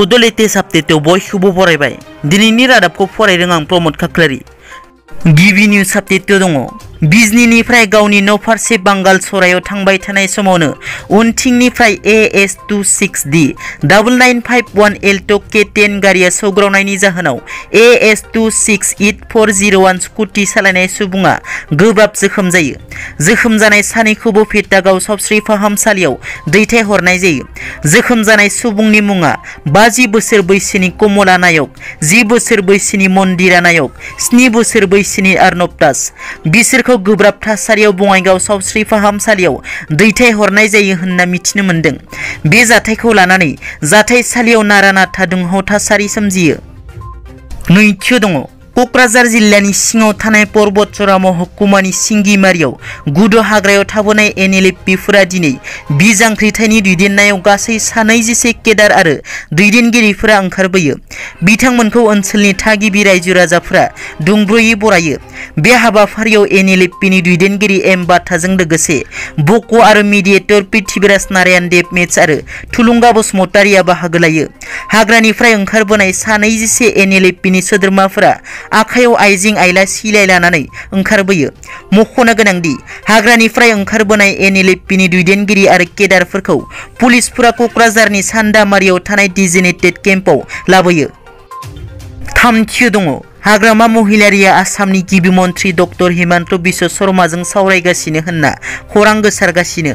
Bodo latest update बयखौबो फरायबाय दिनैनि रादाबखौ फरायदों आं प्रमोद खाख्लारि गिबि निउज अपडेट दङ बिजनीनिफ्राय गावनि न' फारसे बांगाल सरायाव थांबाय थानाय समावनो उनथिंनिफ्राय AS26D 9951 एल्ट' K10 गारिया सौग्रावनायनि जाहोनाव AS268401 स्कुटि सालायनाय सुबुङा गोब्राब जोखोम जायो। जोखोम जानाय सानैखौबो फेटागाव सावस्रि फाहामसालियाव दैथायहरनाय जायो। जोखोम जानाय सुबुंनि मुङा 50 बोसोर बैसोनि कमला नायक, 10 बोसोर बैसोनि मन्दिरा नायक, 7 बोसोर बैसोनि अर्नब दास। बिसोरखौ गोब्राब थासारियाव बङाइगाव सावस्रि फाहामसालियाव दैथायहरनाय जायो होनना मिथिनो मोन्दों। बे जाथायखौ लानानै जाथायसालियाव नारा नाथा दुंहाव थासारि सोमजियो। नैथियाव दङ क'क्राझार जिल्लानि सिङाव थानाय पर्बतजरा महकुमानि सिंगिमारियाव गुदु हाग्रायाव थाबोनाय NLFPफोरा दिनै बिजांख्रिथायनि दैदेननायाव गासै 212 केडार आरो दैदेनगिरिफोरा ओंखारबोयो। बिथांमोनखौ ओनसोलनि थागिबि रायजो राजाफोरा दुंब्रुयै बरायो। बे हाबाफारियाव NLFPनि दैदेनगिरि एम बाथाजों लोगोसे बक' आरो मिडिएटर पृथ्वीराज नारायण देव मेच आरो थुलुंगा बसुमतारिया बाहागो लायो। हाग्रानिफ्राय ओंखारबोनाय 212 NLFPनि सोद्रोमाफोरा आखायाव आइजें आइला सिलाय लानानै ओंखारबोयो। मख'नो गोनांदि हाग्रानिफ्राय ओंखारबोनाय NLFPनि दैदेनगिरि आरो केडारफोरखौ पुलिसफोरा क'क्राझारनि सान्दामारियाव थानाय डिजिनेटेड केम्पआव लाबोयो। थामथियाव दङ हाग्रामा महिलारिया आसामनि गिबि मन्त्रि डक्टर हिमन्त बिश्व शर्माजों सावरायगासिनो होनना खौरां गोसारगासिनो।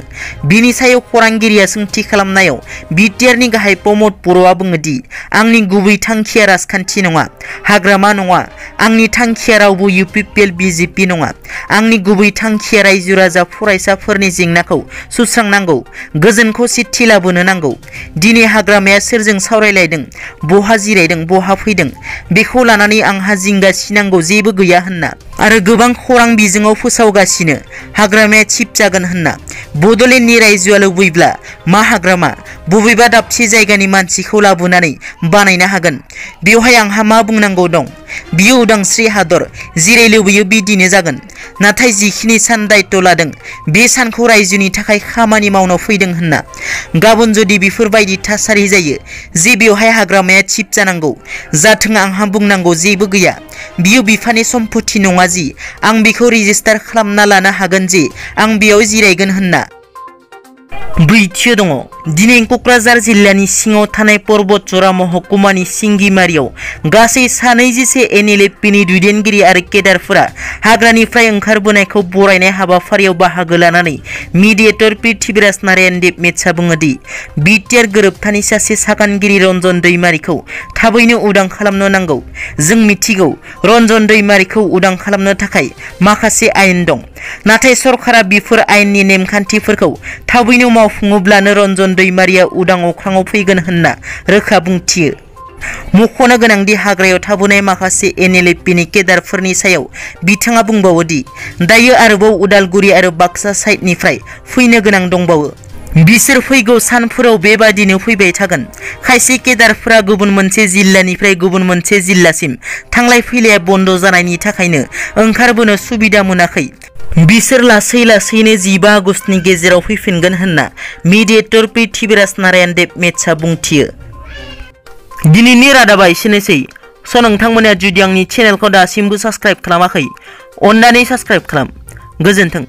बिनि सायाव खौरांगिरिया सोंथि खालामनायाव बिटिआरनि गाहाय प्रमोद बर'आ बुङोदि आंनि गुबै थांखिया राजखान्थि नङा, हाग्रामा नङा। आंनि थांखिया रावबो UPPL BJP नङा। आंनि गुबै थांखिया रायजो राजा फरायसाफोरनि जेंनाखौ सुस्रांनांगौ, गोजोनखौ सिथि लाबोनो नांगौ। दिनै हाग्रामाया सोरजों सावरायलायदों, बहा जिरायदों, बहा फैदों बेखौ लानानै आंहा जिंगा सिनांगौ जेबो गैया होनना आरो गोबां खौरां बिजोङाव फोसावगासिनो हाग्रामाया चिफ जागोन होनना। बड'लेण्डनि रायजोआ लुबैब्ला मा हाग्रामा बबेबा दाबसे जायगानि मानसिखौ लाबोनानै बानायनो हागोन। बेवहाय आंहा मा बुंनांगौ दं? बियो उदांस्रि हादर, जेरै लुबैयो बिदिनो जागोन। नाथाय जिखिनि सान दायित्व लादों बे सानखौ रायजोनि थाखाय खामानि मावनो फैदों होनना। गाबोन जुदि बेफोरबायदि थासारि जायो जे बेवहाय हाग्रामाया चिफ जानांगौ, जाथों, आंहा बुंनांगौ जेबो गैया। बियो बिफानि सम्पति नङा जि आं बेखौ रेजिस्टार खालामना लानो हागोन जे आं बेयाव जिरायगोन होनना। ब्रैथियाव दङ दिनै क'क्राझार जिल्लानि सिङाव थानाय पर्बतजरा महकुमानि सिंगिमारियाव गासै 212 NLFPनि दैदेनगिरि आरो केडारफोरा हाग्रानिफ्राय ओंखारबोनायखौ बरायनाय हाबाफारियाव बाहागो लानानै मिडिएटर पृथ्वीराज नारायण देव मेचआ बुङोदि बिटिआर गोरोबथानि सासे सागानगिरि रन्जन दैमारिखौ थाबैनो उदां खालामनो नांगौ। जों मिथिगौ रन्जन दैमारिखौ उदां खालामनो थाखाय माखासे आयेन दं, नाथाय सरकारा बेफोर आयेननि नेमखान्थिफोरखौ थाबैनो मावफुङोब्लानो रन्जन दैमारिया उदां अख्राङाव फैगोन होनना रोखा बुंथियो। मख'नो गोनांदि हाग्रायाव थाबोनाय माखासे NLFPनि केडारफोरनि सायाव बिथाङा बुंबावोदि दायो आरोबाव उदालगुरि आरो बाक्सा साइडनिफ्राय फैनो गोनां दंबावो। बिसोर फैगौ सानफोराव बेबादिनो फैबाय थागोन। खायसे केडारफोरा गुबुन मोनसे जिल्लानिफ्राय गुबुन मोनसे जिल्लासिम थांलाय फैलाया बन्द जानायनि थाखायनो ओंखारबोनो सुबिदा मोनाखै। बिसोर लासै लासैनो 15 आगस्तनि गेजेराव फैफिनगोन होनना मिडिएटर पृथ्वीराज नारायण देव मेचआ बुंथियो। दिनैनि रादाबा एसेनोसै। नोंथांमोना जुदि आंनि चेनेलखौ दासिमबो साबस्क्राइब खालामाखै, अन्नानै साबस्क्राइब खालाम। गोजोन्थों।